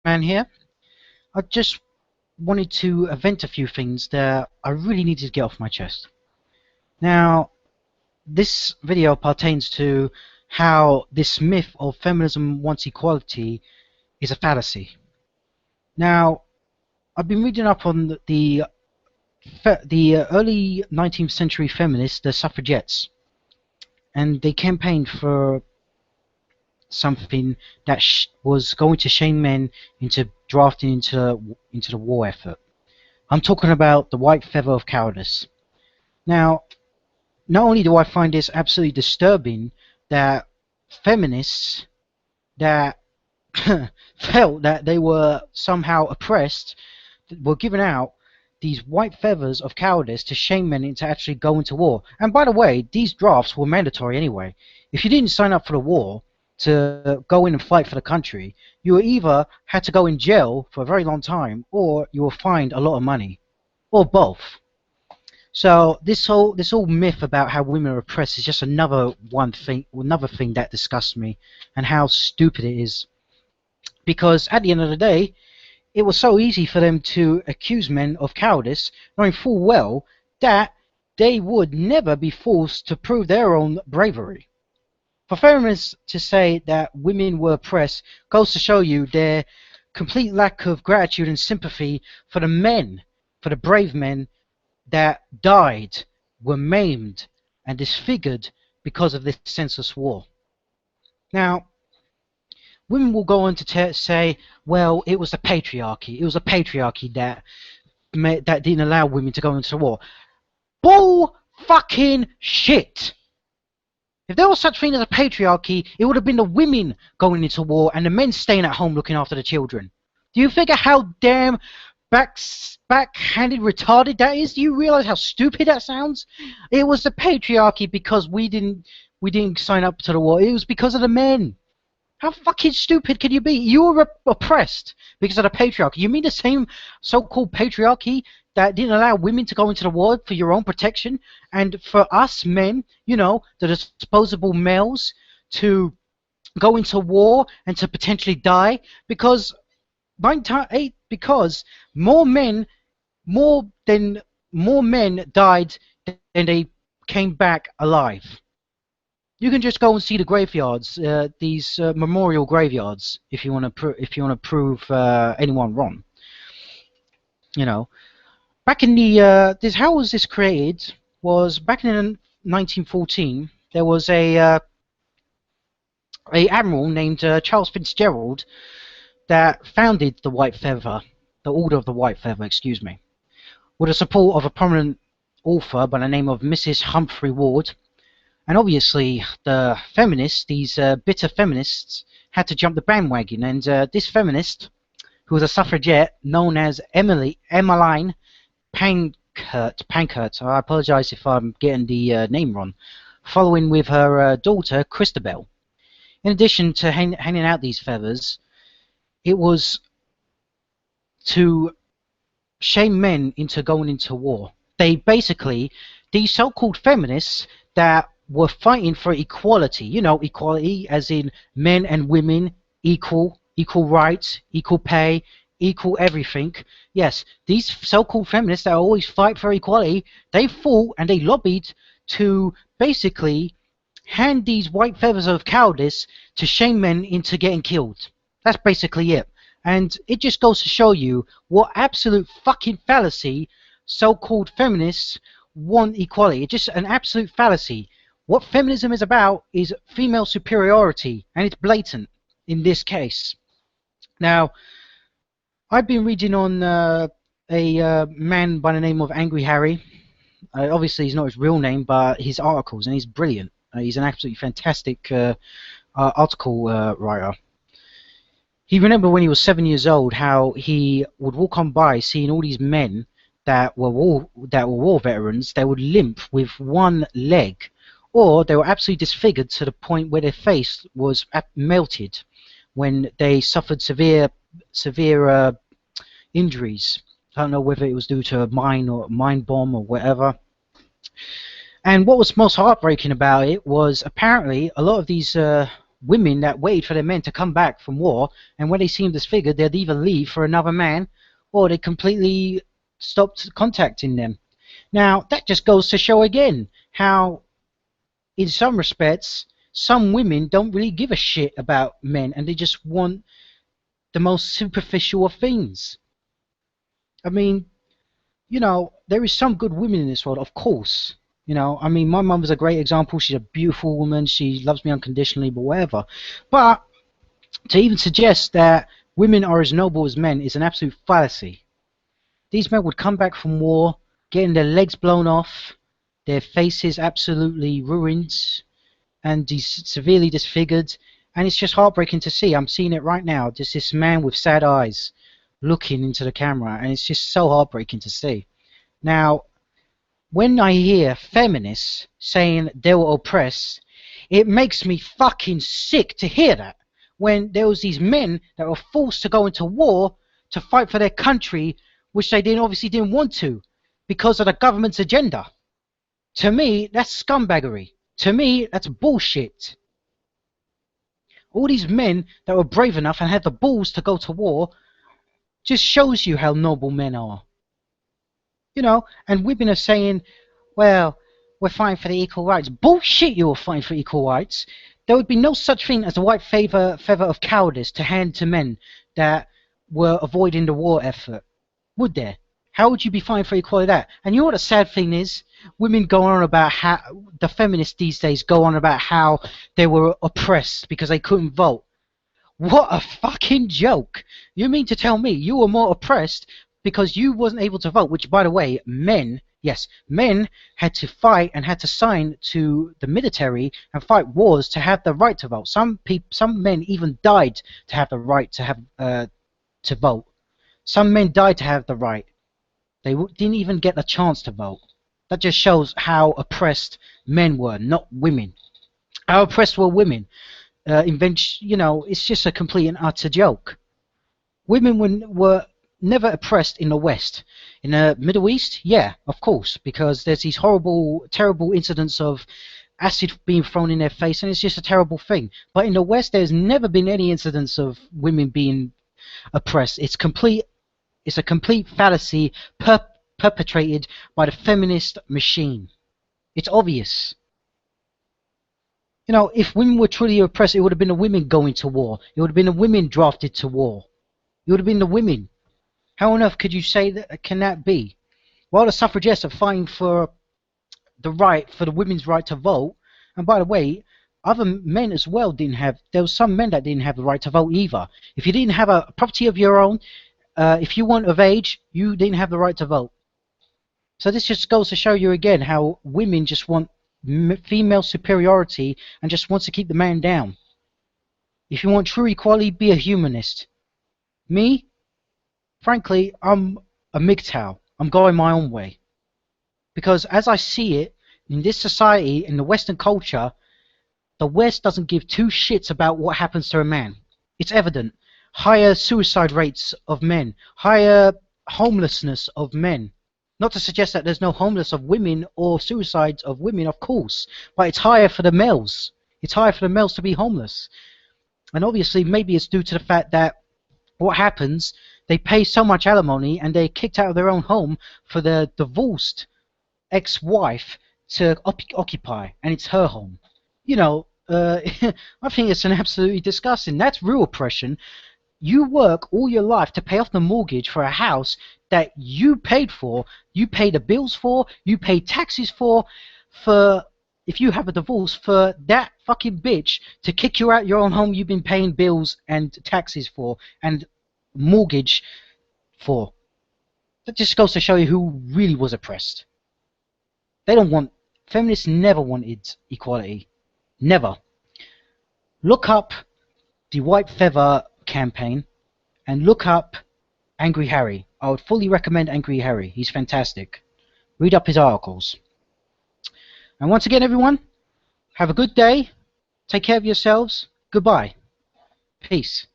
Man here. I just wanted to vent a few things that I really needed to get off my chest. Now, this video pertains to how this myth of feminism wants equality is a fallacy. Now, I've been reading up on the early 19th century feminists, the suffragettes, and they campaigned for something that was going to shame men into drafting into the war effort. I'm talking about the white feather of cowardice. Now, not only do I find this absolutely disturbing that feminists that felt that they were somehow oppressed were giving out these white feathers of cowardice to shame men into actually going to war. And by the way, these drafts were mandatory anyway. If you didn't sign up for the war to go in and fight for the country, you either had to go in jail for a very long time, or you were fined a lot of money, or both. So this whole myth about how women are oppressed is just another thing that disgusts me, and how stupid it is. Because at the end of the day, it was so easy for them to accuse men of cowardice, knowing full well that they would never be forced to prove their own bravery. For feminists to say that women were oppressed goes to show you their complete lack of gratitude and sympathy for the men, for the brave men that died, were maimed, and disfigured because of this senseless war. Now, women will go on to say, well, it was the patriarchy. It was the patriarchy that didn't allow women to go into the war. Bull fucking shit! If there was such thing as a patriarchy, it would have been the women going into war and the men staying at home looking after the children. Do you figure how damn backhanded retarded that is? Do you realize how stupid that sounds? It was the patriarchy because we didn't sign up to the war. It was because of the men. How fucking stupid can you be? You were oppressed because of the patriarchy. You mean the same so-called patriarchy that didn't allow women to go into the war for your own protection, and for us men, you know, the disposable males, to go into war and to potentially die because more men died than they came back alive. You can just go and see the graveyards, these memorial graveyards, if you want to prove anyone wrong. You know, back in the how was this created? Was back in 1914. There was a admiral named Charles Fitzgerald that founded the White Feather, the Order of the White Feather, excuse me, with the support of a prominent author by the name of Mrs. Humphrey Ward. And obviously, the feminists, these bitter feminists, had to jump the bandwagon. And this feminist, who was a suffragette known as Emmeline Pankhurst, I apologize if I'm getting the name wrong, following with her daughter, Christabel. In addition to handing out these feathers, it was to shame men into going into war. They basically, these so-called feminists that were fighting for equality, you know, equality as in men and women, equal rights, equal pay, equal everything. Yes, these so-called feminists that always fight for equality, they fought and they lobbied to basically hand these white feathers of cowardice to shame men into getting killed. That's basically it. And it just goes to show you what absolute fucking fallacy so-called feminists want equality. It's just an absolute fallacy. What feminism is about is female superiority, and it's blatant in this case. Now, I've been reading on a man by the name of Angry Harry. Obviously, he's not his real name, but his articles, and he's brilliant. He's an absolutely fantastic article writer. He remembered when he was 7 years old how he would walk on by seeing all these men that were war veterans. They would limp with one leg, or they were absolutely disfigured to the point where their face was melted when they suffered severe injuries. I don't know whether it was due to a mine bomb or whatever. And what was most heartbreaking about it was apparently a lot of these women that waited for their men to come back from war, and when they seemed disfigured, they'd either leave for another man, or they completely stopped contacting them. Now, that just goes to show again how, in some respects, some women don't really give a shit about men, and they just want the most superficial of things. I mean, there is some good women in this world, of course. I mean, my mum is a great example. She's a beautiful woman. She loves me unconditionally, but whatever. But to even suggest that women are as noble as men is an absolute fallacy. These men would come back from war, getting their legs blown off, their faces absolutely ruined, and severely disfigured. And it's just heartbreaking to see. I'm seeing it right now. Just this man with sad eyes looking into the camera, and it's just so heartbreaking to see. Now, when I hear feminists saying they were oppressed, it makes me fucking sick to hear that. When there was these men that were forced to go into war to fight for their country, which they obviously didn't want to, because of the government's agenda. To me, that's scumbaggery. To me, that's bullshit. All these men that were brave enough and had the balls to go to war just shows you how noble men are. And women are saying, well, we're fighting for the equal rights. Bullshit, you were fighting for equal rights. There would be no such thing as a white feather of cowardice to hand to men that were avoiding the war effort. Would there? How would you be fighting for equality that? And you know what the sad thing is? Women go on about how, the feminists these days go on about how they were oppressed because they couldn't vote. What a fucking joke. You mean to tell me you were more oppressed because you wasn't able to vote, which, by the way, men had to fight and had to sign to the military and fight wars to have the right to vote. Some men even died to have the right to have to vote. Some men died to have the right. They didn't even get the chance to vote. That just shows how oppressed men were, not women. How oppressed were women? It's just a complete and utter joke. Women were never oppressed in the West. In the Middle East, yeah, of course, because there's these horrible, terrible incidents of acid being thrown in their face, and it's just a terrible thing. But in the West, there's never been any incidents of women being oppressed. It's a complete fallacy perpetrated by the feminist machine. It's obvious. If women were truly oppressed, it would have been the women going to war. It would have been the women drafted to war. It would have been the women. How on earth could you say that? Can that be? While the suffragettes are fighting for the women's right to vote, and by the way, other men as well there was some men that didn't have the right to vote either. If you didn't have a property of your own, if you weren't of age, you didn't have the right to vote. So this just goes to show you again how women just want female superiority and just wants to keep the man down. If you want true equality, be a humanist. Me, frankly, I'm a MGTOW. I'm going my own way. Because as I see it, in this society, in the Western culture, the West doesn't give two shits about what happens to a man. It's evident. Higher suicide rates of men, higher homelessness of men. Not to suggest that there's no homeless of women or suicides of women, of course, but it's higher for the males. It's higher for the males to be homeless. And obviously, maybe it's due to the fact that what happens, they pay so much alimony and they're kicked out of their own home for their divorced ex-wife to occupy, and it's her home. I think it's an absolutely disgusting. That's real oppression. You work all your life to pay off the mortgage for a house that you paid for, you pay the bills for, you pay taxes for if you have a divorce, for that fucking bitch to kick you out your own home you've been paying bills and taxes for and mortgage for. That just goes to show you who really was oppressed. Feminists never wanted equality. Never. Look up the White Feather campaign and look up Angry Harry. I would fully recommend Angry Harry. He's fantastic. Read up his articles. And once again, everyone, have a good day. Take care of yourselves. Goodbye. Peace.